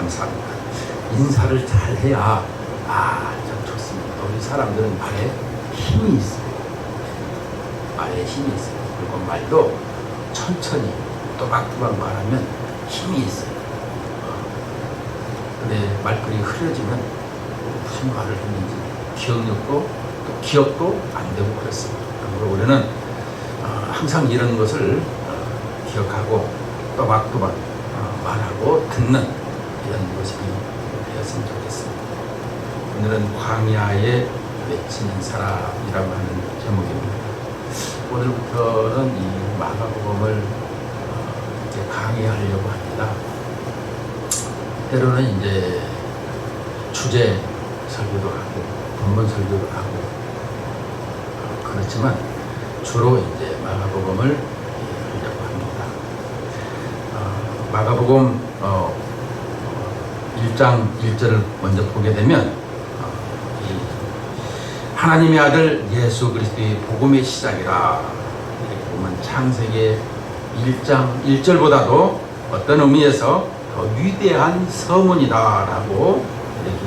감사합니다. 인사를 잘 해야 참 좋습니다. 우리 사람들은 말에 힘이 있어요. 말에 힘이 있어요. 그리고 말도 천천히 또박또박 말하면 힘이 있어요. 근데 말글이 흐려지면 무슨 말을 했는지 기억력도 또 기억도 안 되고 그렇습니다. 그러므로 우리는 항상 이런 것을 기억하고 또박또박 말하고 듣는 이런 모습이 되었으면 좋겠습니다. 오늘은 광야에 맺히는 사람이라고 하는 제목입니다. 오늘부터는 이 마가복음을 이렇게 강의하려고 합니다. 때로는 이제 주제 설교도 하고 본문 설교도 하고 그렇지만 주로 이제 마가복음을 하려고 합니다. 마가복음 1장 1절을 먼저 보게 되면 하나님의 아들 예수 그리스도의 복음의 시작이라 이렇게 보면 창세기 1장 1절보다도 어떤 의미에서 더 위대한 서문이다라고 이렇게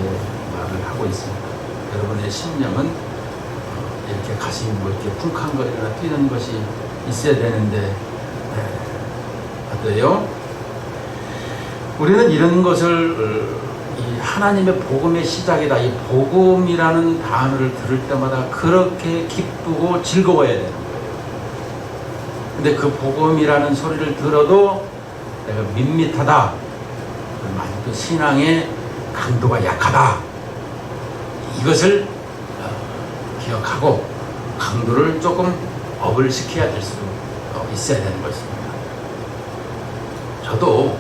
말을 하고 있습니다. 여러분의 심령은 이렇게 가슴이 뭐 이렇게 쿵쾅거리거나 뛰는 것이 있어야 되는데 어때요? 우리는 이런 것을 이 하나님의 복음의 시작이다. 이 복음이라는 단어를 들을 때마다 그렇게 기쁘고 즐거워야 되는 거예요. 근데 그 복음이라는 소리를 들어도 내가 밋밋하다. 그 신앙의 강도가 약하다. 이것을 기억하고 강도를 조금 업을 시켜야 될 수도 있어야 되는 것입니다. 저도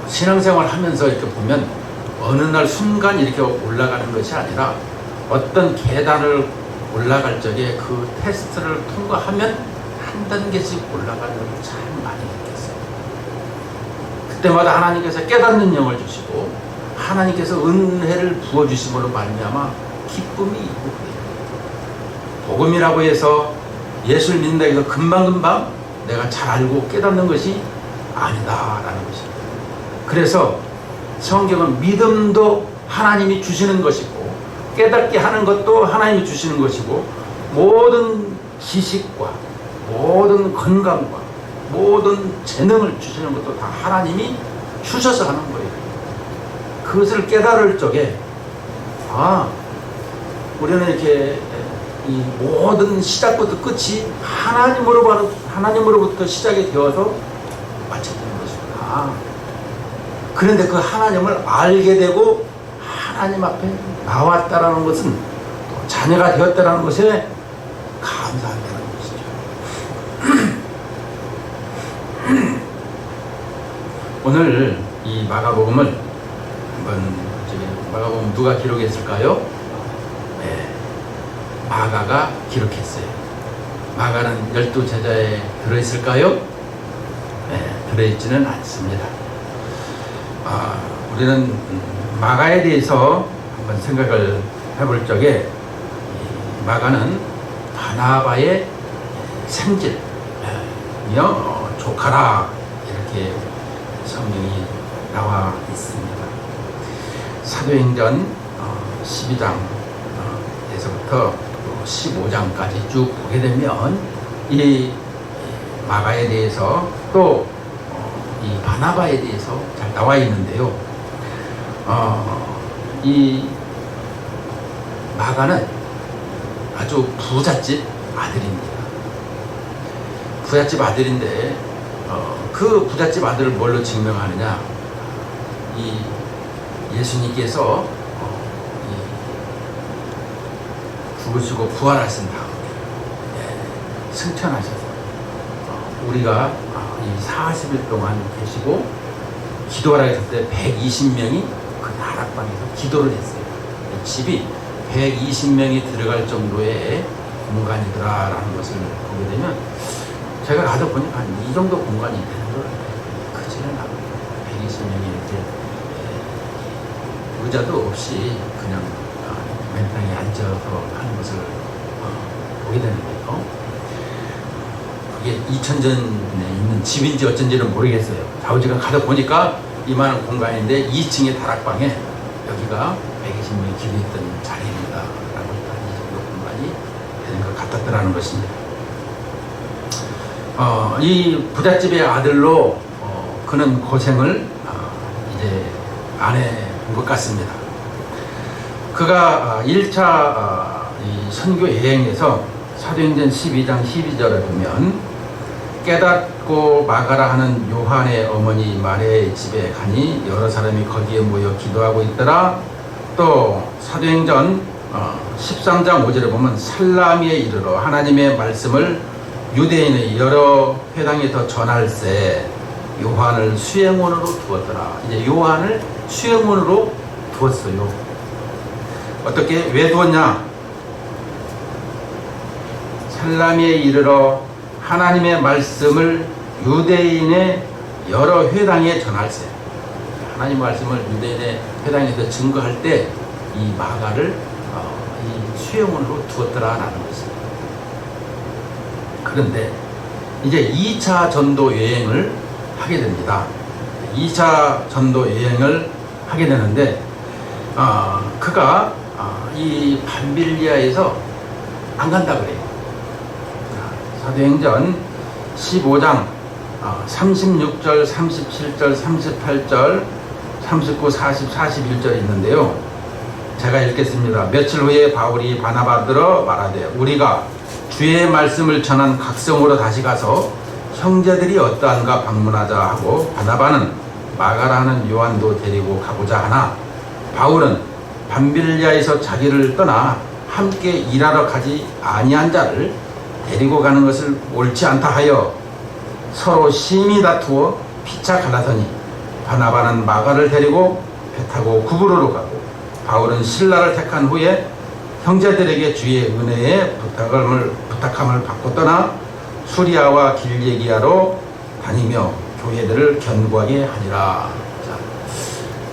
신앙생활 하면서 이렇게 보면 어느 날 순간 이렇게 올라가는 것이 아니라 어떤 계단을 올라갈 적에 그 테스트를 통과하면 한 단계씩 올라가는 걸 참 많이 느꼈어요. 그때마다 하나님께서 깨닫는 영을 주시고 하나님께서 은혜를 부어주심으로 말미암아 기쁨이 있고 그래요. 복음이라고 해서 예수를 믿는다 해서 금방금방 내가 잘 알고 깨닫는 것이 아니다라는 것입니다. 그래서 성경은 믿음도 하나님이 주시는 것이고 깨닫게 하는 것도 하나님이 주시는 것이고 모든 지식과 모든 건강과 모든 재능을 주시는 것도 다 하나님이 주셔서 하는 거예요. 그것을 깨달을 적에 우리는 이렇게 이 모든 시작부터 끝이 하나님으로부터 시작이 되어서 마쳐지는 것이구나. 그런데 그 하나님을 알게 되고 하나님 앞에 나왔다라는 것은 또 자녀가 되었다라는 것에 감사한다는 것이죠. 오늘 이 마가복음을 한번 마가복음 누가 기록했을까요? 네, 마가가 기록했어요. 마가는 12제자에 들어있을까요? 네, 들어있지는 않습니다. 우리는 마가에 대해서 한번 생각을 해볼 적에 마가는 바나바의 생질이며 조카라 이렇게 성경이 나와 있습니다. 사도행전 12장에서부터 15장까지 쭉 보게 되면 이 마가에 대해서 또 이 바나바에 대해서 잘 나와 있는데요. 이 마가는 아주 부잣집 아들입니다. 부잣집 아들인데 그 부잣집 아들을 뭘로 증명하느냐? 이 예수님께서 죽으시고 부활하신 다음에 승천하셔서 우리가 이 40일 동안 계시고 기도하라 했을 때 120명이 그 다락방에서 기도를 했어요. 집이 120명이 들어갈 정도의 공간이더라라는 것을 보게 되면 제가 가서 보니까 이 정도 공간이 되는 걸 크지는 않아요. 120명이 이렇게 의자도 없이 그냥 맨땅에 앉아서 하는 것을 보게 되는 거예요. 그게 2000전에 있는 집인지 어쩐지는 모르겠어요. 좌우지간 가다 보니까 임하는 공간인데 2층의 다락방에 여기가 120명이 기도했던 자리입니다. 라고 이 정도 공간이 되는 것 같았더라는 것입니다. 이 부잣집의 아들로 그는 고생을 이제 안 해본 것 같습니다. 그가 1차 선교 여행에서 사도행전 12장 12절에 보면 깨닫고 막아라 하는 요한의 어머니 마리아의 집에 가니 여러 사람이 거기에 모여 기도하고 있더라. 또 사도행전 13장 5절에 보면 살라미에 이르러 하나님의 말씀을 유대인의 여러 회당에서 전할세 요한을 수행원으로 두었더라. 이제 요한을 수행원으로 두었어요. 어떻게 왜 두었냐? 살라미에 이르러 하나님의 말씀을 유대인의 여러 회당에 전할세. 하나님의 말씀을 유대인의 회당에서 증거할 때 이 마가를 이 수행원으로 두었더라라는 것입니다. 그런데 이제 2차 전도 여행을 하게 됩니다. 2차 전도 여행을 하게 되는데 그가 이 밤빌리아에서 안 간다 그래요. 사도행전 15장 36절, 37절, 38절, 39, 40, 41절 있는데요. 제가 읽겠습니다. 며칠 후에 바울이 바나바들어 말하되 우리가 주의 말씀을 전한 각성으로 다시 가서 형제들이 어떠한가 방문하자 하고 바나바는 마가라 하는 요한도 데리고 가고자 하나 바울은 밤빌리아에서 자기를 떠나 함께 일하러 가지 아니한 자를 데리고 가는 것을 옳지 않다 하여 서로 심히 다투어 피차 갈라서니 바나바는 마가를 데리고 배 타고 구브로로 가고 바울은 실라를 택한 후에 형제들에게 주의 은혜의 부탁함을 받고 떠나 수리아와 길리기아로 다니며 교회들을 견고하게 하니라. 자,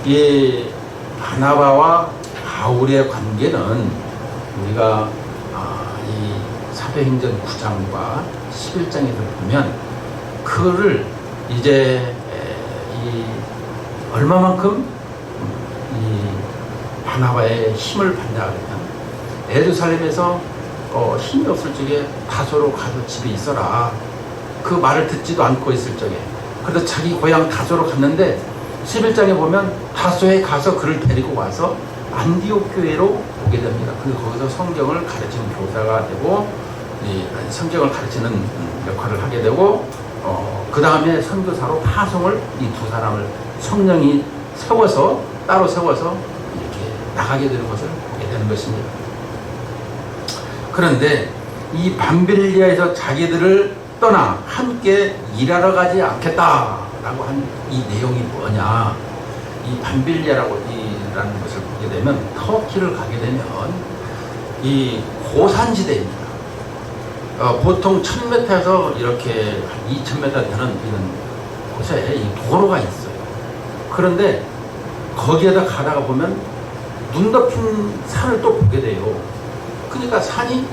이 바나바와 바울의 관계는 우리가 이 사도행전 9장과 11장에서 보면 그를 이제 이 얼마만큼 이 바나바의 힘을 받냐 그러면 예루살렘에서 힘이 없을 적에 다소로 가서 집에 있어라. 그 말을 듣지도 않고 있을 적에 그래서 자기 고향 다소로 갔는데 11장에 보면 다소에 가서 그를 데리고 와서 안디옥 교회로 오게 됩니다. 그래서 거기서 성경을 가르치는 교사가 되고 성경을 가르치는 역할을 하게 되고 그 다음에 선교사로 파송을 이 두 사람을 성령이 세워서 따로 세워서 이렇게 나가게 되는 것을 보게 되는 것입니다. 그런데 이 밤빌리아에서 자기들을 떠나 함께 일하러 가지 않겠다라고 한 이 내용이 뭐냐? 이 밤빌리아라는 것을 보게 되면 터키를 가게 되면 이 고산지대입니다. 보통 1000m에서 이렇게 2000m 되는 이런 곳에 이 도로가 있어요. 그런데 거기에다 가다가 보면 눈 덮인 산을 또 보게 돼요. 그러니까 산이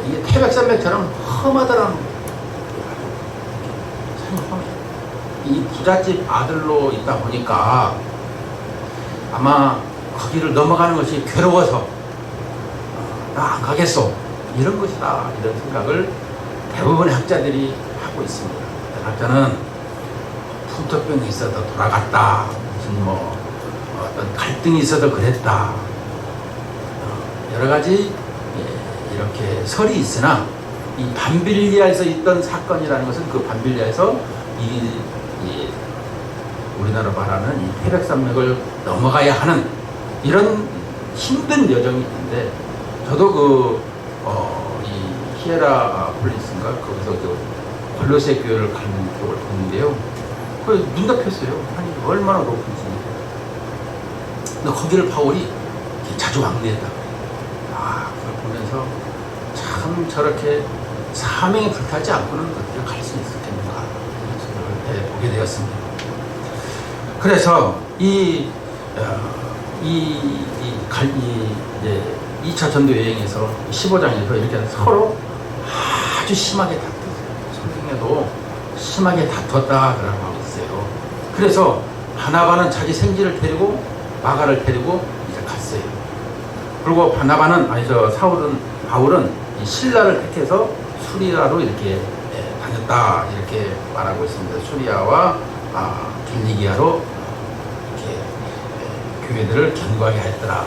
이게 태백산맥처럼 험하더라는 거예요. 산이 험해요. 이 부잣집 아들로 있다 보니까 아마 거기를 넘어가는 것이 괴로워서 나 안 가겠어 이런 것이다 이런 생각을 대부분의 학자들이 하고 있습니다. 어떤 학자는 풍토병이 있어서 돌아갔다, 무슨 어떤 갈등이 있어서 그랬다, 여러 가지 이렇게 설이 있으나 이 밤빌리아에서 있던 사건이라는 것은 그 밤빌리아에서 우리나라 말하는 이 태백산맥을 넘어가야 하는 이런 힘든 여정이 있는데 저도 이 히에라폴리스인가 거기서 골로새 교회를 가는 쪽을 보는데요. 그 눈 덮였어요. 아니 얼마나 높은지. 근데 거기를 바울이 자주 왕래했다. 그걸 보면서 참 저렇게 사명에 불타지 않고는 어떻게 갈 수 있었겠는가 이런 생각을 보게 되었습니다. 그래서 이제 2차 전도 여행에서 15장에서 이렇게 서로 아주 심하게 다투었어요. 성경에도 심하게 다투었다 그러고 하고 있어요. 그래서 바나바는 자기 생지를 데리고 마가를 데리고 이제 갔어요. 그리고 바울은 이 신라를 택해서 수리아로 이렇게 다녔다 이렇게 말하고 있습니다. 수리아와 길리기아로 이렇게 교회들을 견고하게 했더라.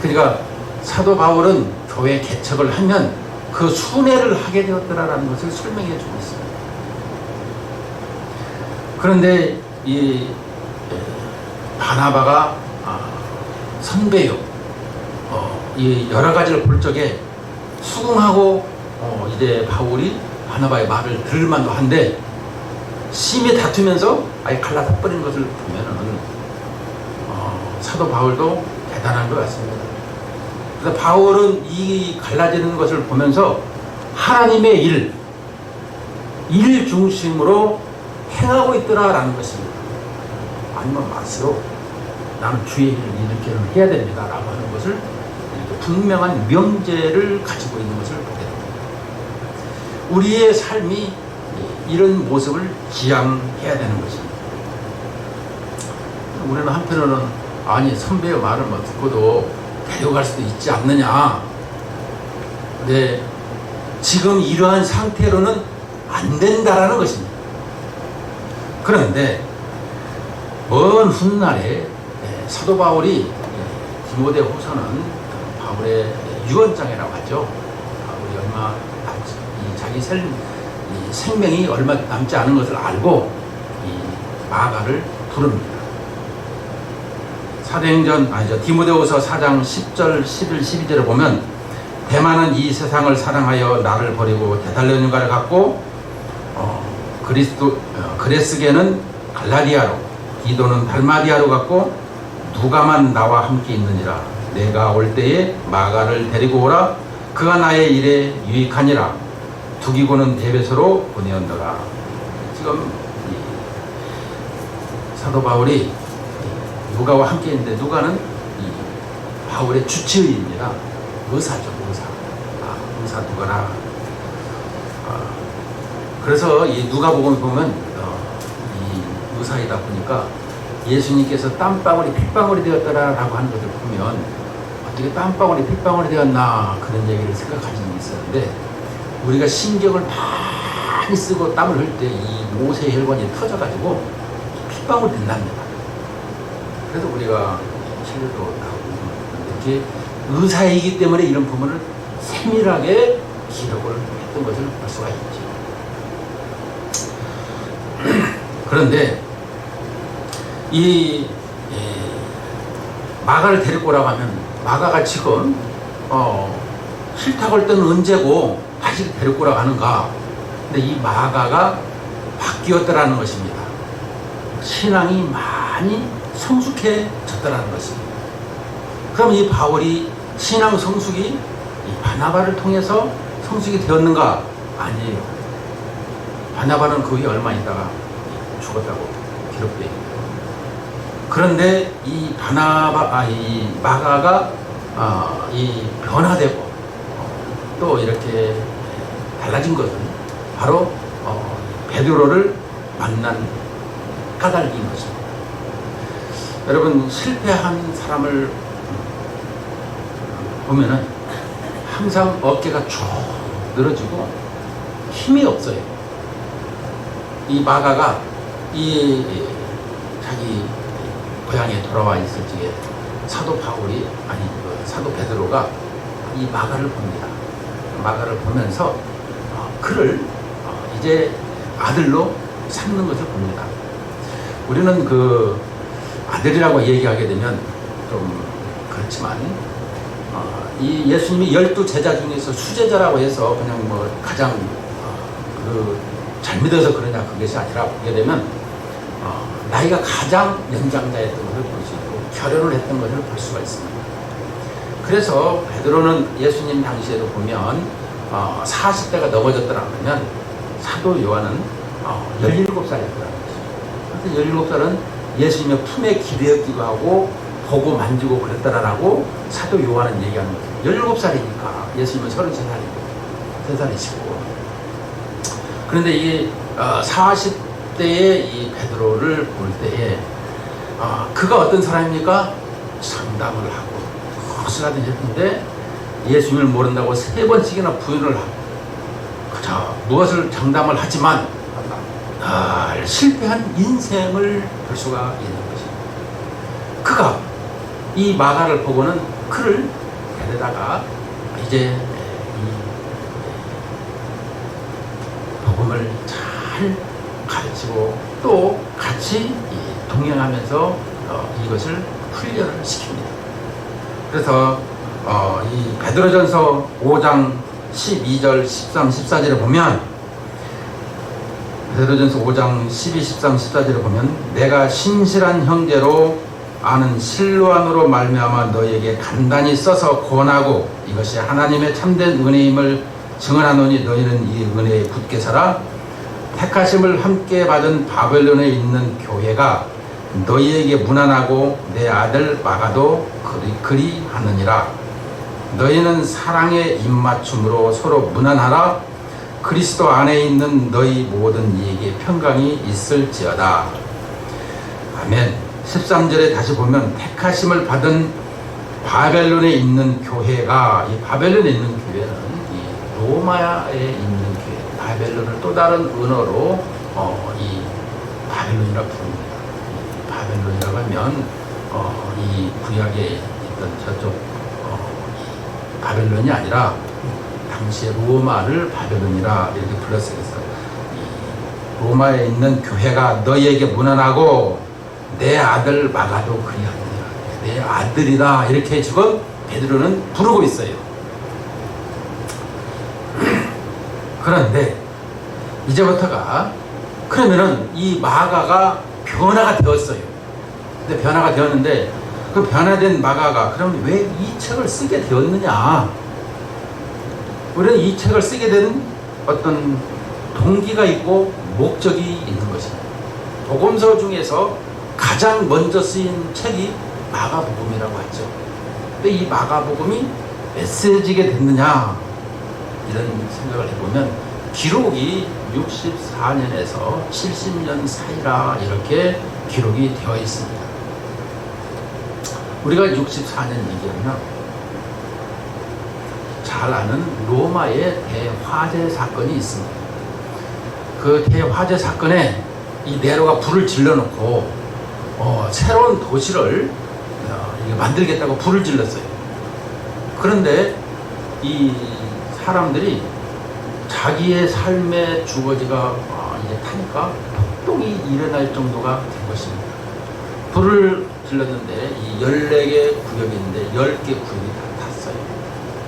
그러니까 사도 바울은 교회 개척을 하면 그 순회를 하게 되었더라라는 것을 설명해 주고 있습니다. 그런데 이 바나바가 선배요, 이 여러 가지를 볼 적에 수긍하고 이제 바울이 바나바의 말을 들을 만도 한데 심히 다투면서 아예 갈라서 버리는 것을 보면은 사도 바울도 대단한 것 같습니다. 그래서 바울은 이 갈라지는 것을 보면서 하나님의 일 중심으로 행하고 있더라라는 것입니다. 아니면 맛으로 나는 주의 일을 이렇게는 해야 됩니다 라고 하는 것을 이렇게 분명한 명제를 가지고 있는 것을 보게 됩니다. 우리의 삶이 이런 모습을 지향해야 되는 것입니다. 우리는 한편으로는 아니 선배의 말을 뭐 듣고도 데려갈 수도 있지 않느냐. 근데 지금 이러한 상태로는 안 된다라는 것입니다. 그런데 먼 훗날에 사도 바울이 디모데후서는 바울의 유언장이라고 하죠. 바울이 얼마 자기 생명이 얼마 남지 않은 것을 알고 이 마가를 부릅니다. 디모데후서 4장 10절, 11, 12절을 보면 대만은 이 세상을 사랑하여 나를 버리고 데살로니가를 갖고 그레스게는 갈라디아로 디도는 달마디아로 갔고 누가만 나와 함께 있느니라. 내가 올 때에 마가를 데리고 오라. 그가 나의 일에 유익하니라. 두기고는 데베소로 보내었노라. 지금 사도 바울이 누가와 함께 있는데 누가는 바울의 주치의입니다. 의사죠, 의사 누가라. 그래서 이 누가복음을 보면 이 의사이다 보니까 예수님께서 땀방울이 핏방울이 되었더라라고 하는 것을 보면 어떻게 땀방울이 핏방울이 되었나 그런 얘기를 생각하는 적이 있었는데 우리가 신경을 많이 쓰고 땀을 흘 때 이 모세 혈관이 터져가지고 핏방울이 된답니다. 그래서 우리가 치료도 나오고 이렇게 의사이기 때문에 이런 부분을 세밀하게 기록을 했던 것을 볼 수가 있죠. 그런데 이 마가를 데리고 오라고 하면 마가가 지금 싫다고 할 때는 언제고 다시 데리고 오라고 하는가. 근데 이 마가가 바뀌었더라는 것입니다. 신앙이 많이 성숙해졌더라는 것입니다. 그럼 이 바울이 신앙 성숙이 이 바나바를 통해서 성숙이 되었는가? 아니에요. 바나바는 그 후에 얼마 있다가 죽었다고 기록되어 있습니다. 그런데 이 마가가 이 변화되고 또 이렇게 달라진 것은 바로 베드로를 만난 까닭인 것입니다. 여러분 실패한 사람을 보면은 항상 어깨가 쭉 늘어지고 힘이 없어요. 이 마가가 자기 고향에 돌아와 있을 적에 사도 베드로가 이 마가를 봅니다. 마가를 보면서 그를 이제 아들로 삼는 것을 봅니다. 우리는 그 아들이라고 얘기하게 되면 좀 그렇지만 이 예수님이 12 제자 중에서 수제자라고 해서 그냥 뭐 가장 잘 믿어서 그러냐 그것이 아니라 보게 되면 나이가 가장 연장자였던 것을 볼 수 있고 결혼을 했던 것을 볼 수가 있습니다. 그래서 베드로는 예수님 당시에도 보면 40대가 넘어졌더라 그러면 사도 요한은 17살이었더라는 것이죠. 그래서 17살은 예수님의 품에 기대었기도 하고 보고 만지고 그랬더라라고 사도 요한은 얘기하는 거죠. 17살이니까 예수님은 33살이고 3살이시고 그런데 이 40대의 이 베드로를 볼 때에 그가 어떤 사람입니까? 장담을 하고 무엇을 하든 했는데 예수님을 모른다고 3번씩이나 부인을 하고 그저 무엇을 장담을 하지만 늘 실패한 인생을 볼 수가 있는 것입니다. 그가 이 마가를 보고는 그를 데려다가 이제 이 복음을 잘 가르치고 또 같이 동행하면서 이것을 훈련을 시킵니다. 그래서 이 베드로전서 5장 12절 13, 14절에 보면 베드로전서 5장 12, 13, 14절에 보면 내가 신실한 형제로 아는 실로안으로 말미암아 너희에게 간단히 써서 권하고 이것이 하나님의 참된 은혜임을 증언하노니 너희는 이 은혜에 굳게 살아 택하심을 함께 받은 바벨론에 있는 교회가 너희에게 무난하고 내 아들 마가도 그리하느니라. 너희는 사랑의 입맞춤으로 서로 무난하라. 그리스도 안에 있는 너희 모든 이에게 평강이 있을지어다. 아멘. 13절에 다시 보면 택하심을 받은 바벨론에 있는 교회가 이 바벨론에 있는 교회는 이 로마에 있는 교회 바벨론을 또 다른 언어로 이 바벨론이라고 부릅니다. 이 바벨론이라고 하면 이 구약에 있던 저쪽 이 바벨론이 아니라 당시에 로마를 바벨론이라 이렇게 불렀어요. 그래서 이 로마에 있는 교회가 너희에게 무난하고 내 아들 마가도 그리하느니라. 내 아들이다 이렇게 지금 베드로는 부르고 있어요. 그런데 이제부터가 그러면은 이 마가가 변화가 되었어요. 근데 변화가 되었는데 그 변화된 마가가 그럼 왜 이 책을 쓰게 되었느냐? 우리는 이 책을 쓰게 된 어떤 동기가 있고 목적이 있는 것입니다. 복음서 중에서 가장 먼저 쓰인 책이 마가복음이라고 하죠. 근데 이 마가복음이 왜 쓰여지게 됐느냐 이런 생각을 해보면 기록이 64년에서 70년 사이라 이렇게 기록이 되어 있습니다. 우리가 64년 얘기하면 잘 아는 로마의 대화재 사건이 있습니다. 그 대화재 사건에 이 네로가 불을 질러놓고 새로운 도시를 만들겠다고 불을 질렀어요. 그런데 이 사람들이 자기의 삶의 주거지가 이제 타니까 폭동이 일어날 정도가 된 것입니다. 불을 질렀는데 이 14개 구역이 있는데 10개 구역이 다 탔어요.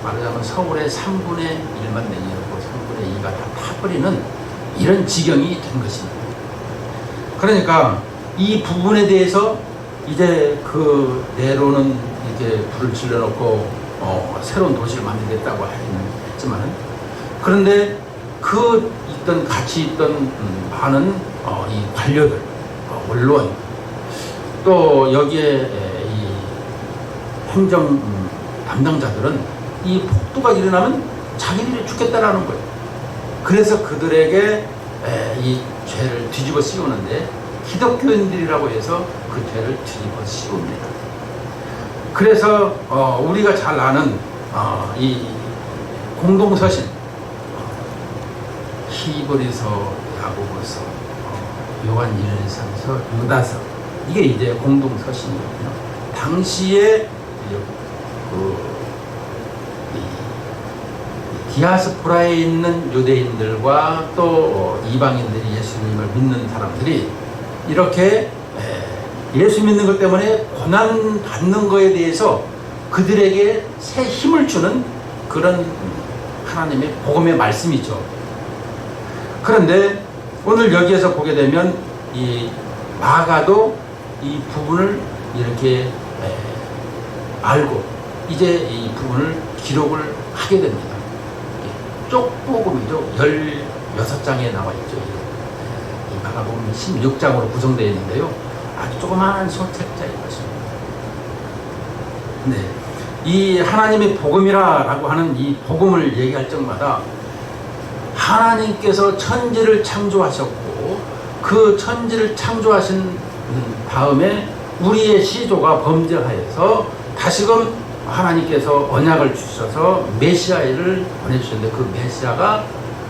말하자면 서울의 3분의 1만 내려놓고 3분의 2가 다 타버리는 이런 지경이 된 것입니다. 그러니까 이 부분에 대해서 이제 그 네로는 이제 불을 질러놓고 새로운 도시를 만들겠다고 하기는 했지만은 그런데 그 같이 있던 많은 이 관료들, 언론 또 여기에 이 행정 담당자들은 이 폭도가 일어나면 자기들이 죽겠다라는 거예요. 그래서 그들에게 이 죄를 뒤집어 씌우는데 기독교인들이라고 해서 그 죄를 뒤집어 씌웁니다. 그래서 우리가 잘 아는 이 공동서신 히브리서, 야고보서, 요한일서서, 유다서 이게 이제 공동서신이거든요. 당시에 디아스포라에 있는 유대인들과 또 이방인들이 예수님을 믿는 사람들이 이렇게 예수 믿는 것 때문에 고난 받는 것에 대해서 그들에게 새 힘을 주는 그런 하나님의 복음의 말씀이죠. 그런데 오늘 여기에서 보게 되면 이 마가도 이 부분을 이렇게 알고 이제 이 부분을 기록을 하게 됩니다. 쪽복음이죠. 16장에 나와 있죠. 이 마가복음이 16장으로 구성되어 있는데요. 아주 조그마한 소책자인 것입니다. 네, 이 하나님의 복음이라고 하는 이 복음을 얘기할 적마다 하나님께서 천지를 창조하셨고 그 천지를 창조하신 다음에 우리의 시조가 범죄하여서 다시금 하나님께서 언약을 주셔서 메시아를 보내주셨는데 그 메시아가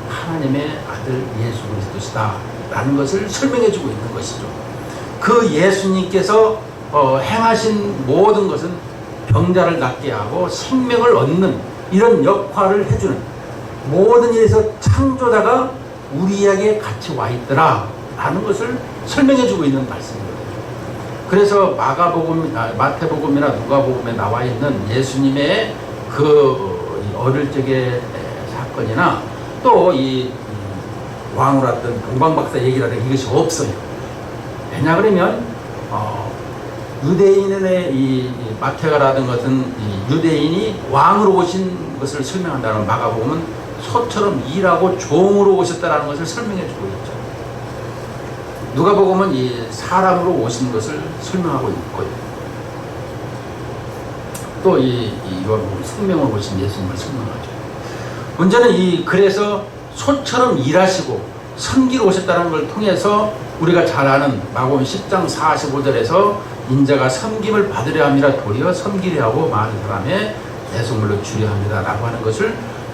하나님의 아들 예수 그리스도시다 라는 것을 설명해 주고 있는 것이죠. 그 예수님께서 행하신 모든 것은 병자를 낫게 하고 생명을 얻는 이런 역할을 해주는 모든 일에서 창조자가 우리에게 같이 와 있더라 라는 것을 설명해 주고 있는 말씀이거든요. 그래서 마태복음이나 누가복음에 나와 있는 예수님의 그 어릴 적의 사건이나 또 이 왕으로 왔던 동방박사 얘기라든 이것이 없어요. 왜냐 그러면 유대인의 이 마태가라든 것은 이 유대인이 왕으로 오신 것을 설명한다는 마가복음은 소처럼 일하고 종으로 오셨다는 것을 설명해 주고 있죠. 누가복음은 이 사람으로 오신 것을 설명하고 있고요. 또 이 요한복음 생명으로 오신 예수님을 설명하죠. 문제는 그래서 소처럼 일하시고 섬기러 오셨다는 걸 통해서 우리가 잘 아는 마가복음 10장 45절에서 인자가 섬김을 받으려 함이라 도리어 섬기려 하고 많은 사람의 대속물로 주려 합니다 라고 하는 것을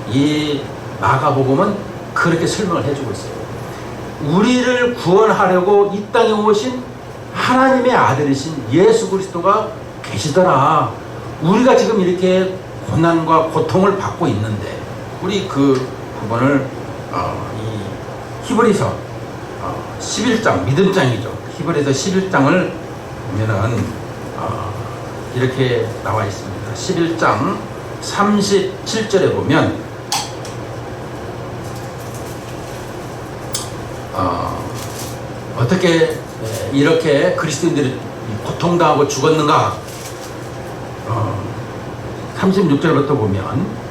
이 마가복음은 그렇게 설명을 해주고 있어요. 우리를 구원하려고 이 땅에 오신 하나님의 아들이신 예수 그리스도가 계시더라. 우리가 지금 이렇게 고난과 고통을 받고 있는데 우리 그 부분을 이 히브리서 11장 믿음장이죠. 히브리서 11장을 보면은 이렇게 나와 있습니다. 11장 37절에 보면 어떻게 이렇게 그리스도인들이 고통당하고 죽었는가? 36절부터 보면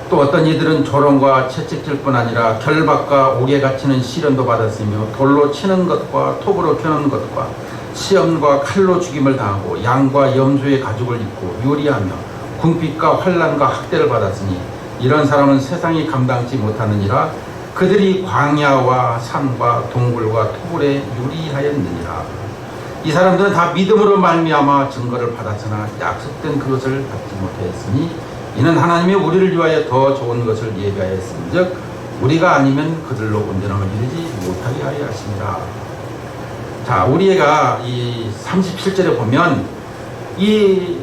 또 어떤 이들은 조롱과 채찍질뿐 아니라 결박과 옥에 갇히는 시련도 받았으며 돌로 치는 것과 톱으로 펴는 것과 시험과 칼로 죽임을 당하고 양과 염소의 가죽을 입고 요리하며 궁핍과 환난과 학대를 받았으니 이런 사람은 세상이 감당치 못하느니라. 그들이 광야와 산과 동굴과 토굴에 유리하였느니라. 이 사람들은 다 믿음으로 말미암아 증거를 받았으나 약속된 그것을 받지 못하였으니 이는 하나님이 우리를 위하여 더 좋은 것을 예비하였은즉 우리가 아니면 그들로 온전함을 이루지 못하게 하여 하십니다. 자, 우리가 이 37절에 보면 이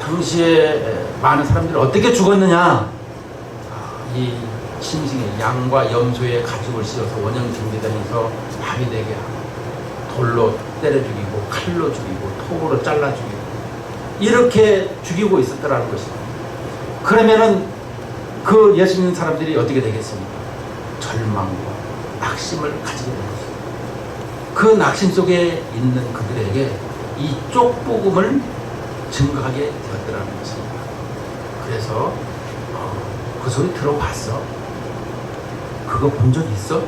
당시에 많은 사람들이 어떻게 죽었느냐? 이 심승의 양과 염소의 가죽을 씌워서 원형 경비단에서 밥이 되게 하고 돌로 때려 죽이고 칼로 죽이고 톱으로 잘라 죽이고 이렇게 죽이고 있었더라는 것입니다. 그러면은 그 예수 믿는 사람들이 어떻게 되겠습니까? 절망과 낙심을 가지게 되겠습니다. 그 낙심 속에 있는 그들에게 이 쪽복음을 증거하게 되었더라는 것입니다. 그래서 그 소리 들어봤어? 그거 본 적 있어?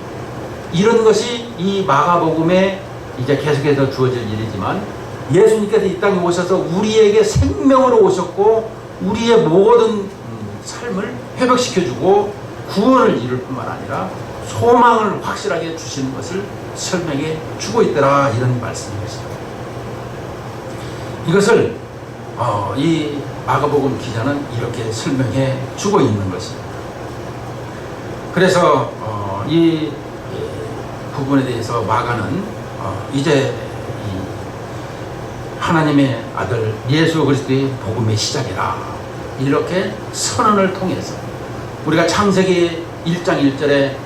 이런 것이 이 마가복음에 이제 계속해서 주어질 일이지만 예수님께서 이 땅에 오셔서 우리에게 생명으로 오셨고 우리의 모든 삶을 회복시켜주고 구원을 이룰 뿐만 아니라 소망을 확실하게 주시는 것을 설명해 주고 있더라 이런 말씀이었습니다. 이것을 이 마가복음 기자는 이렇게 설명해 주고 있는 것입니다. 그래서 이 부분에 대해서 마가는 이제 하나님의 아들 예수 그리스도의 복음의 시작이라 이렇게 선언을 통해서 우리가 창세기 1장 1절에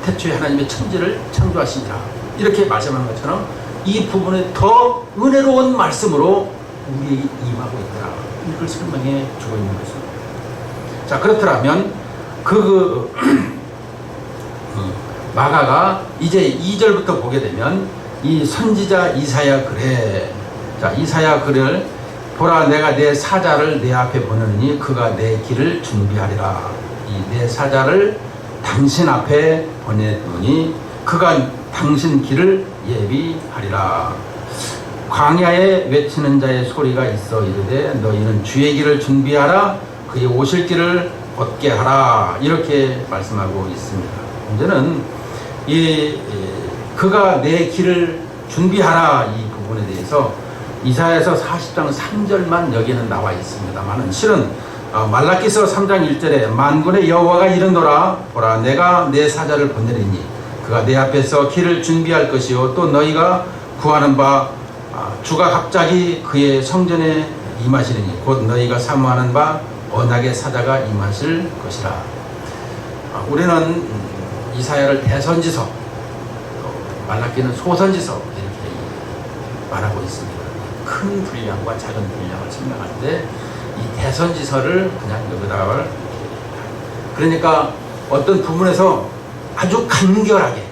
태초에 하나님의 천지를 창조하시니라 이렇게 말씀하는 것처럼 이 부분에 더 은혜로운 말씀으로 우리에게 임하고 있더라 이걸 설명해 주고 있는 것입니다. 자, 그렇더라면 마가가 이제 2절부터 보게 되면 이 선지자 이사야 글에 자, 이사야 글을 보라 내가 내 사자를 내 앞에 보내니 그가 내 길을 준비하리라. 이 내 사자를 당신 앞에 보내더니 그가 당신 길을 예비하리라. 광야에 외치는 자의 소리가 있어 이르되 너희는 주의 길을 준비하라. 그의 오실 길을 걷게 하라. 이렇게 말씀하고 있습니다. 문제는 그가 내 길을 준비하라, 이 부분에 대해서 이사야서 40장 3절만 여기는 나와 있습니다만은 실은 말라기서 3장 1절에 만군의 여호와가 이른노라, 보라 내가 내 사자를 보내리니 그가 내 앞에서 길을 준비할 것이요 또 너희가 구하는 바 주가 갑자기 그의 성전에 임하시리니 곧 너희가 사모하는 바 언약의 사자가 임하실 것이라. 우리는 이사야를 대선지서, 말라기는 소선지서 이렇게 말하고 있습니다. 큰 분량과 작은 분량을 설명하는데 이 대선지서를 그냥 여기다가, 그러니까 어떤 부분에서 아주 간결하게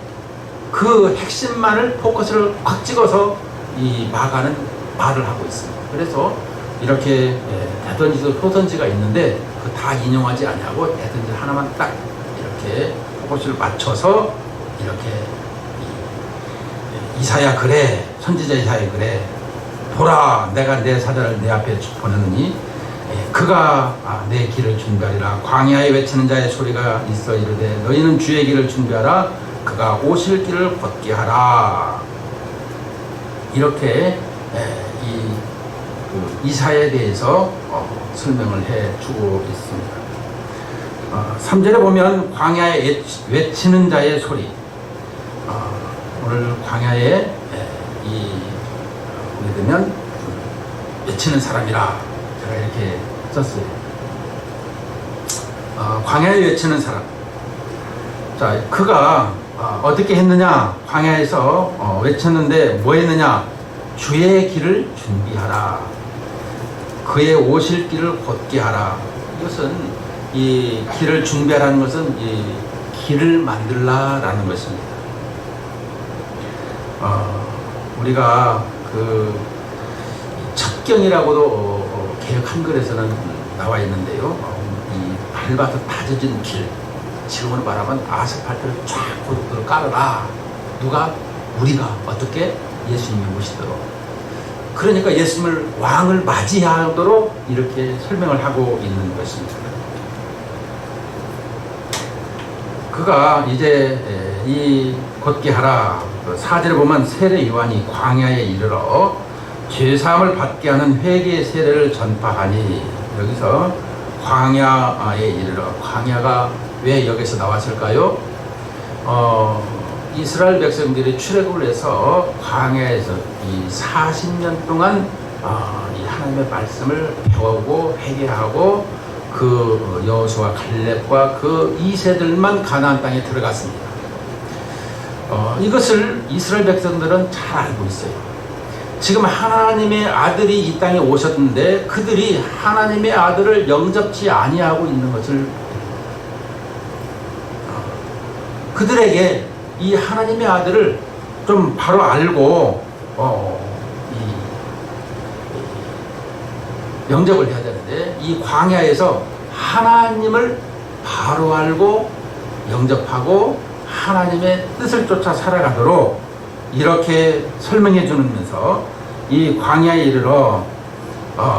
그 핵심만을 포커스를 확 찍어서 이 마가는 말을 하고 있습니다. 그래서 이렇게 대선지서 소선지가 있는데 그 다 인용하지 아니하고 대선지 하나만 딱 이렇게 포커스를 맞춰서 이렇게 이사야 그래, 선지자 이사야 그래, 보라 내가 내 사자를 내 앞에 보내느니 그가 내 길을 준비하리라. 광야에 외치는 자의 소리가 있어 이르되 너희는 주의 길을 준비하라. 그가 오실 길을 걷게 하라. 이렇게 이사야에 대해서 설명을 해주고 있습니다. 3절에 보면 광야에 외치는 자의 소리, 오늘 광야에 보게 되면 외치는 사람이라 제가 이렇게 썼어요. 광야에 외치는 사람. 자, 그가 어떻게 했느냐? 광야에서 외쳤는데 뭐 했느냐? 주의 길을 준비하라. 그의 오실 길을 걷게 하라. 이것은 이 길을 준비하라는 것은 이 길을 만들라라는 것입니다. 우리가 그 첩경이라고도 개역 한글에서는 나와 있는데요. 이 밟아서 다져진 길, 지금으로 말하면 아스팔트를 쫙 고속도로 깔아라. 누가? 우리가 어떻게? 예수님이 오시도록. 그러니까 예수님을 왕을 맞이하도록 이렇게 설명을 하고 있는 것입니다. 그가 이제 이 걷게 하라. 4절에 보면 세례 요한이 광야에 이르러 죄사함을 받게 하는 회개의 세례를 전파하니, 여기서 광야에 이르러, 광야가 왜 여기서 나왔을까요? 이스라엘 백성들이 출애굽을 해서 광야에서 이 40년 동안 이 하나님의 말씀을 배우고 회개하고 그 여호수아 갈렙과 그 2세들만 가나안 땅에 들어갔습니다. 이것을 이스라엘 백성들은 잘 알고 있어요. 지금 하나님의 아들이 이 땅에 오셨는데 그들이 하나님의 아들을 영접치 아니하고 있는 것을, 그들에게 이 하나님의 아들을 좀 바로 알고 영접을 해야 되는데, 이 광야에서 하나님을 바로 알고 영접하고 하나님의 뜻을 쫓아 살아가도록 이렇게 설명해 주면서 이 광야에 이르러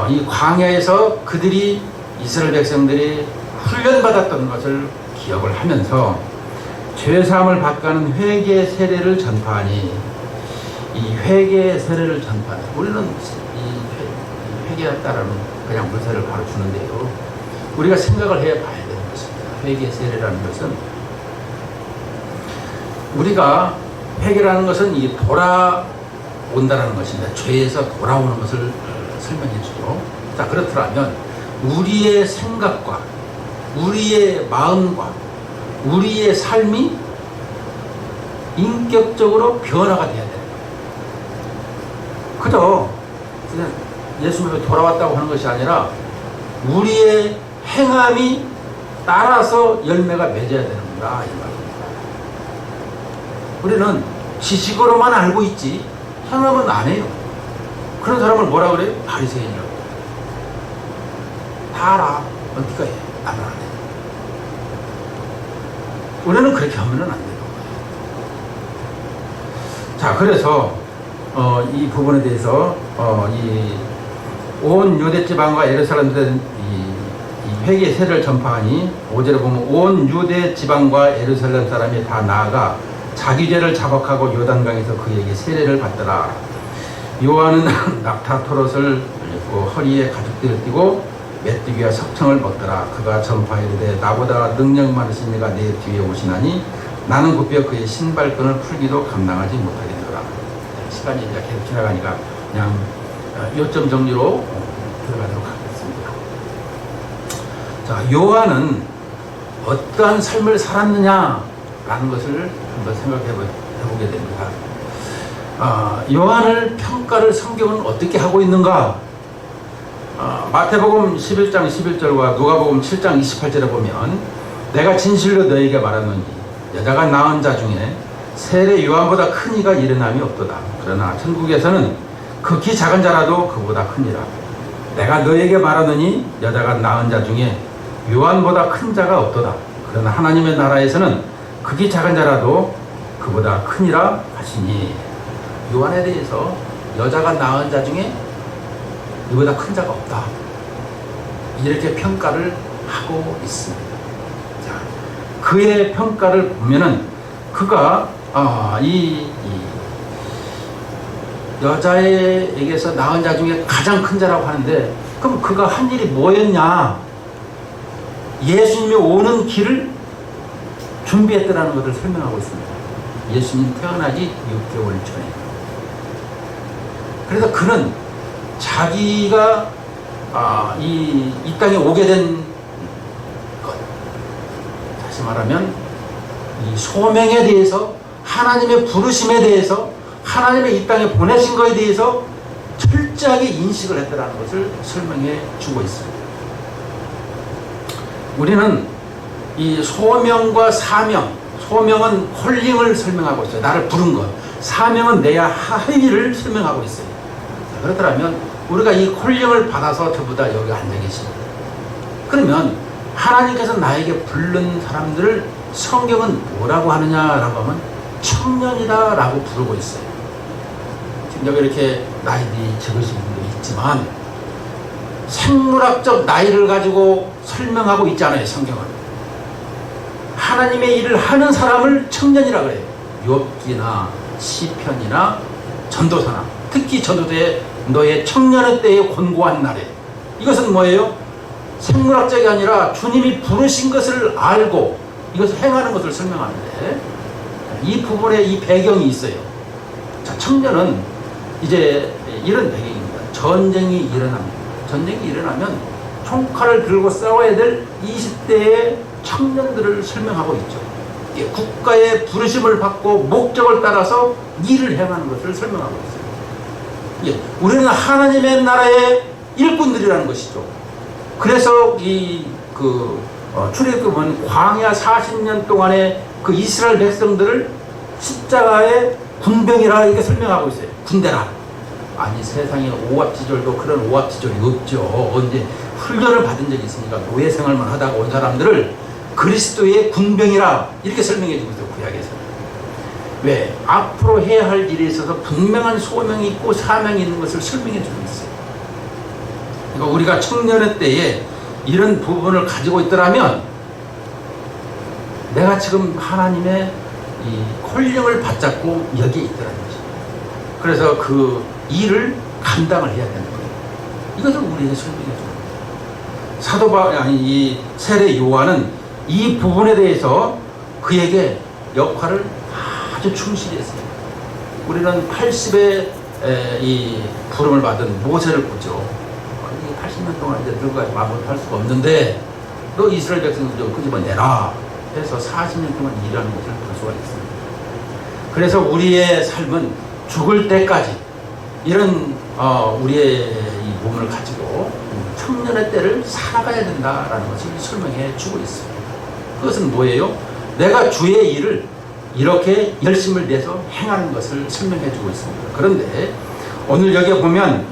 이 광야에서 그들이, 이스라엘 백성들이 훈련받았던 것을 기억을 하면서 죄사함을 받게 하는 회개의 세례를 전파하니, 이 회개의 세례를 전파하니, 우리는 이 회개했다라는 그냥 물세를 바로 주는데요, 우리가 생각을 해봐야 되는 것입니다. 회개의 세례라는 것은, 우리가 회개라는 것은 이 돌아온다라는 것입니다. 죄에서 돌아오는 것을 설명해 주죠. 자, 그렇더라면 우리의 생각과 우리의 마음과 우리의 삶이 인격적으로 변화가 돼야 돼요. 그저 그냥 예수님이 돌아왔다고 하는 것이 아니라 우리의 행함이 따라서 열매가 맺어야 되는구나, 이 말입니다. 우리는 지식으로만 알고 있지 행함은 안 해요. 그런 사람을 뭐라 그래요? 바리새인이라고. 다 알아. 어디가 해? 나는 안 해. 우리는 그렇게 하면은 안 되는 거예요. 자, 그래서 이 부분에 대해서 이 온 유대 지방과 예루살렘에 이 회개의 세례를 전파하니, 5절에 보면 온 유대 지방과 예루살렘 사람이 다 나아가 자기 죄를 자복하고 요단강에서 그에게 세례를 받더라. 요한은 낙타토롯을 허리에 가죽띠를 띠고 메뚜기와 석청을 벗더라. 그가 전파이르되 나보다 능력 많으신 이가 내 뒤에 오시나니 나는 곧비어 그의 신발끈을 풀기도 감당하지 못하겠노라. 시간이 이제 계속 지나가니까 그냥 요점 정리로 들어가도록 하겠습니다. 자, 요한은 어떠한 삶을 살았느냐라는 것을 한번 생각해 보게 됩니다. 요한을 평가를 성경은 어떻게 하고 있는가? 마태복음 11장 11절과 누가복음 7장 28절에 보면 내가 진실로 너에게 말하노니 여자가 낳은 자 중에 세례 요한보다 큰 이가 일어남이 없도다. 그러나 천국에서는 극히 작은 자라도 그보다 크니라. 내가 너에게 말하노니 여자가 낳은 자 중에 요한보다 큰 자가 없도다. 그러나 하나님의 나라에서는 극히 작은 자라도 그보다 크니라 하시니. 요한에 대해서 여자가 낳은 자 중에 이보다 큰 자가 없다. 이렇게 평가를 하고 있습니다. 자, 그의 평가를 보면은 그가 이 여자에게서 낳은 자 중에 가장 큰 자라고 하는데, 그럼 그가 한 일이 뭐였냐? 예수님이 오는 길을 준비했다는 것을 설명하고 있습니다. 예수님 태어나기 6개월 전에. 그래서 그는 자기가 이 땅에 오게 된 것, 다시 말하면 이 소명에 대해서, 하나님의 부르심에 대해서, 하나님의 이 땅에 보내신 것에 대해서 철저하게 인식을 했다는 것을 설명해 주고 있습니다. 우리는 이 소명과 사명, 소명은 콜링을 설명하고 있어요. 나를 부른 것. 사명은 내야 할 일을 설명하고 있어요. 자, 그렇다면 우리가 이 콜링을 받아서 전부 다 여기 앉아 계십니다. 그러면 하나님께서 나에게 부른 사람들을 성경은 뭐라고 하느냐라고 하면 청년이다 라고 부르고 있어요. 지금 여기 이렇게 나이들이 적으신 분도 있지만 생물학적 나이를 가지고 설명하고 있지 않아요. 성경은 하나님의 일을 하는 사람을 청년이라 그래요. 욥기나 시편이나 전도서나, 특히 전도서에 너의 청년의 때에 권고한 날에, 이것은 뭐예요? 생물학적이 아니라 주님이 부르신 것을 알고 이것을 행하는 것을 설명하는데, 이 부분에 이 배경이 있어요. 자, 청년은 이제 이런 배경입니다. 전쟁이 일어납니다. 전쟁이 일어나면 총칼을 들고 싸워야 될 20대의 청년들을 설명하고 있죠. 국가의 부르심을 받고 목적을 따라서 일을 행하는 것을 설명하고 있어요. 우리는 하나님의 나라의 일꾼들이라는 것이죠. 그래서 출애굽기 보면 광야 40년 동안의 그 이스라엘 백성들을 십자가의 군병이라 이렇게 설명하고 있어요. 군대라. 아니, 세상에 오합지졸도 그런 오합지졸이 없죠. 언제 훈련을 받은 적이 있으니까 노예 생활만 하다가 온 사람들을 그리스도의 군병이라 이렇게 설명해 주고 있어요. 구약에서. 왜? 앞으로 해야 할 일에 있어서 분명한 소명이 있고 사명이 있는 것을 설명해 주고 있어요. 그러니까 우리가 청년의 때에 이런 부분을 가지고 있더라면 내가 지금 하나님의 이 콜링을 받잡고 여기에 있더라는 거죠. 그래서 그 일을 감당을 해야 되는 거예요. 이것을 우리에게 설명해 줍니다. 이 세례 요한은 이 부분에 대해서 그에게 역할을 아주 충실히 했어요. 우리는 80에 이 부름을 받은 모세를 보죠. 80년 동안 이제 늙어가지고 아무것도 할 수가 없는데 너 이스라엘 백성들 좀 끄집어내라 해서 40년 동안 일하는 것을 볼 수가 있습니다. 그래서 우리의 삶은 죽을 때까지 이런 우리의 이 몸을 가지고 청년의 때를 살아가야 된다라는 것을 설명해 주고 있습니다. 그것은 뭐예요? 내가 주의 일을 이렇게 열심을 내서 행하는 것을 설명해 주고 있습니다. 그런데 오늘 여기에 보면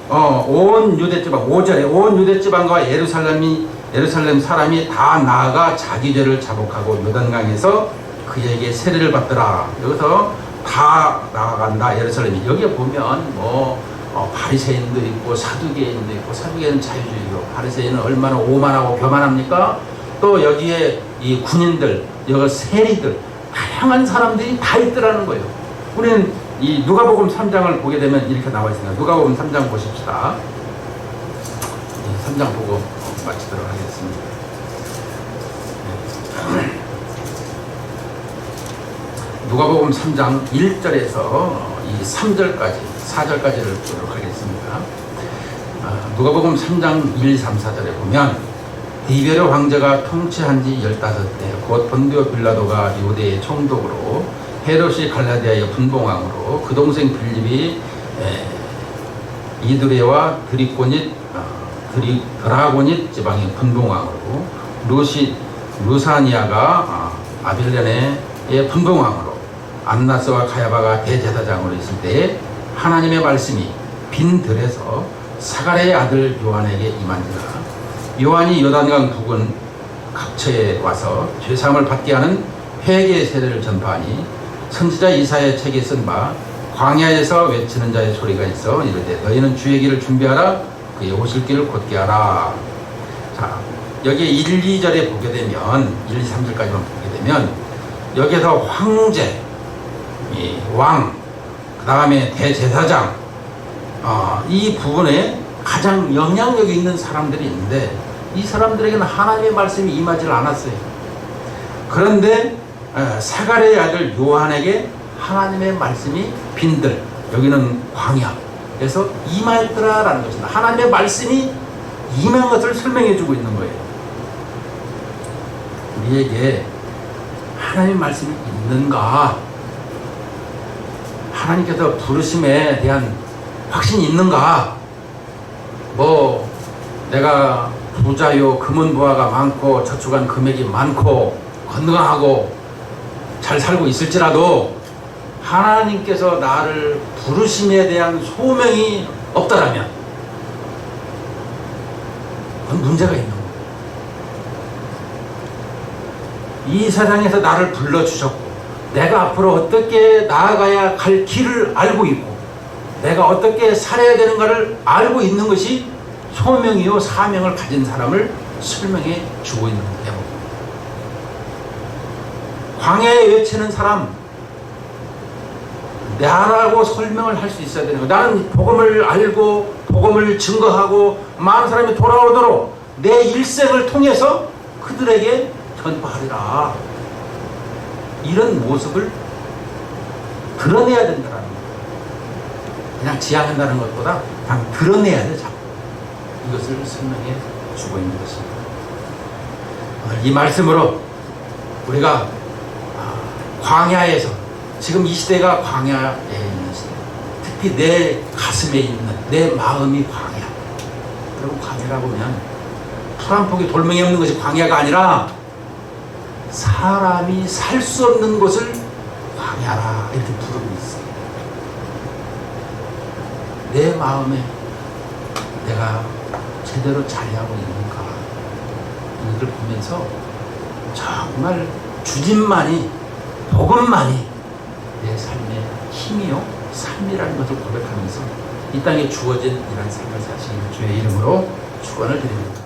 온 유대지방 5절에 온 유대지방과 예루살렘 사람이 다 나아가 자기 죄를 자복하고 요단강에서 그에게 세례를 받더라. 여기서 다 나아간다. 예루살렘이. 여기에 보면 바리새인도 있고 사두개인도 있고, 사두개인은 자유주의고 바리새인은 얼마나 오만하고 교만합니까? 또 여기에 이 군인들, 여기 세리들, 다양한 사람들이 다 있더라는 거예요. 우리는 이 누가복음 3장을 보게 되면 이렇게 나와 있습니다. 누가복음 3장 보십시다. 3장 보고 마치도록 하겠습니다. 누가복음 3장 1절에서 이 3절까지 4절까지를 보도록 하겠습니다. 누가복음 3장 1, 3, 4절에 보면 디베르 황제가 통치한 지 15대 곧 본디오 빌라도가 유대의 총독으로 헤롯이 갈라디아의 분봉왕으로 그 동생 빌립이 이두레와 드라고닛 지방의 분봉왕으로 루사니아가 아빌레네의 분봉왕으로 안나스와 가야바가 대제사장으로 있을 때에 하나님의 말씀이 빈 들에서 사가랴의 아들 요한에게 임한지라. 요한이 요단강 부근 각처에 와서 죄사함을 받게 하는 회개의 세례를 전파하니 선지자 이사야의 책에 쓴 바 광야에서 외치는 자의 소리가 있어 이르되 너희는 주의 길을 준비하라 그의 오실 길을 곧게 하라. 자, 여기에 1, 2절에 보게 되면 1, 2, 3절까지만 보게 되면 여기에서 황제, 왕, 그 다음에 대제사장 이 부분에 가장 영향력이 있는 사람들이 있는데 이 사람들에게는 하나님의 말씀이 임하지 않았어요. 그런데 사가랴의 아들 요한에게 하나님의 말씀이 빈들, 여기는 광야에서 임하였더라라는 것입니다. 하나님의 말씀이 임한 것을 설명해 주고 있는 거예요. 우리에게 하나님의 말씀이 있는가? 하나님께서 부르심에 대한 확신이 있는가? 뭐 내가 부자요 금은부화가 많고 저축한 금액이 많고 건강하고 잘 살고 있을지라도 하나님께서 나를 부르심에 대한 소명이 없다라면 그건 문제가 있는 거예요. 이 세상에서 나를 불러주셨고 내가 앞으로 어떻게 나아가야 갈 길을 알고 있고 내가 어떻게 살아야 되는가를 알고 있는 것이 소명이요 사명을 가진 사람을 설명해 주고 있는 거예요. 광야에 외치는 사람, 나라고 설명을 할 수 있어야 되는 거예요. 나는 복음을 알고 복음을 증거하고 많은 사람이 돌아오도록 내 일생을 통해서 그들에게 전파하리라. 이런 모습을 드러내야 된다는 거예요. 그냥 지향한다는 것보다 그냥 드러내야 돼. 자꾸 이것을 설명해 주고 있는 것입니다. 오늘 이 말씀으로 우리가 광야에서 지금 이 시대가 광야에 있는 시대, 특히 내 가슴에 있는 내 마음이 광야. 여러분, 광야라고 하면 풀 한 폭이 돌멩이 없는 것이 광야가 아니라 사람이 살 수 없는 곳을 광야라 이렇게 부르고 있어요. 내 마음에 내가 제대로 자리하고 있는가, 이걸 보면서 정말 주님만이, 복음만이 내 삶의 힘이요 삶이라는 것을 고백하면서 이 땅에 주어진 이런 삶을 사시는 주의 이름으로 축원을 드립니다.